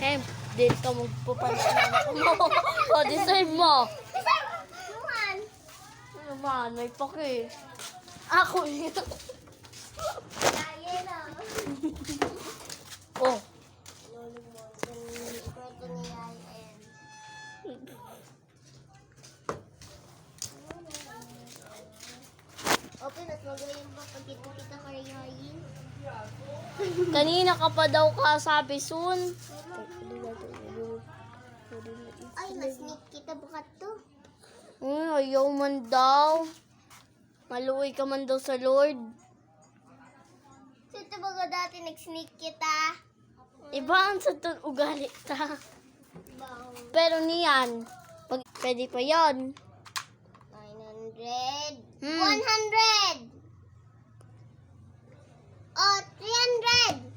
Hem, din ka magpapansin mo. O, deserve mo. Naman. Ano naman, may paki. Ako yun. Kaya na. Oh. Ito ni Ryan. Open at magaling ba pag kita kay Ryan? Kanina ka pa daw kasabi soon. Ay, na-sneak kita bukat to. Ayaw man daw. Maluwi ka man daw sa Lord. So, ito baga dati nag-sneak kita. Iba ang sa ugali ta. Bang. Pero niyan, pwede pa yon. 900. Hmm. 100. Oh, 300.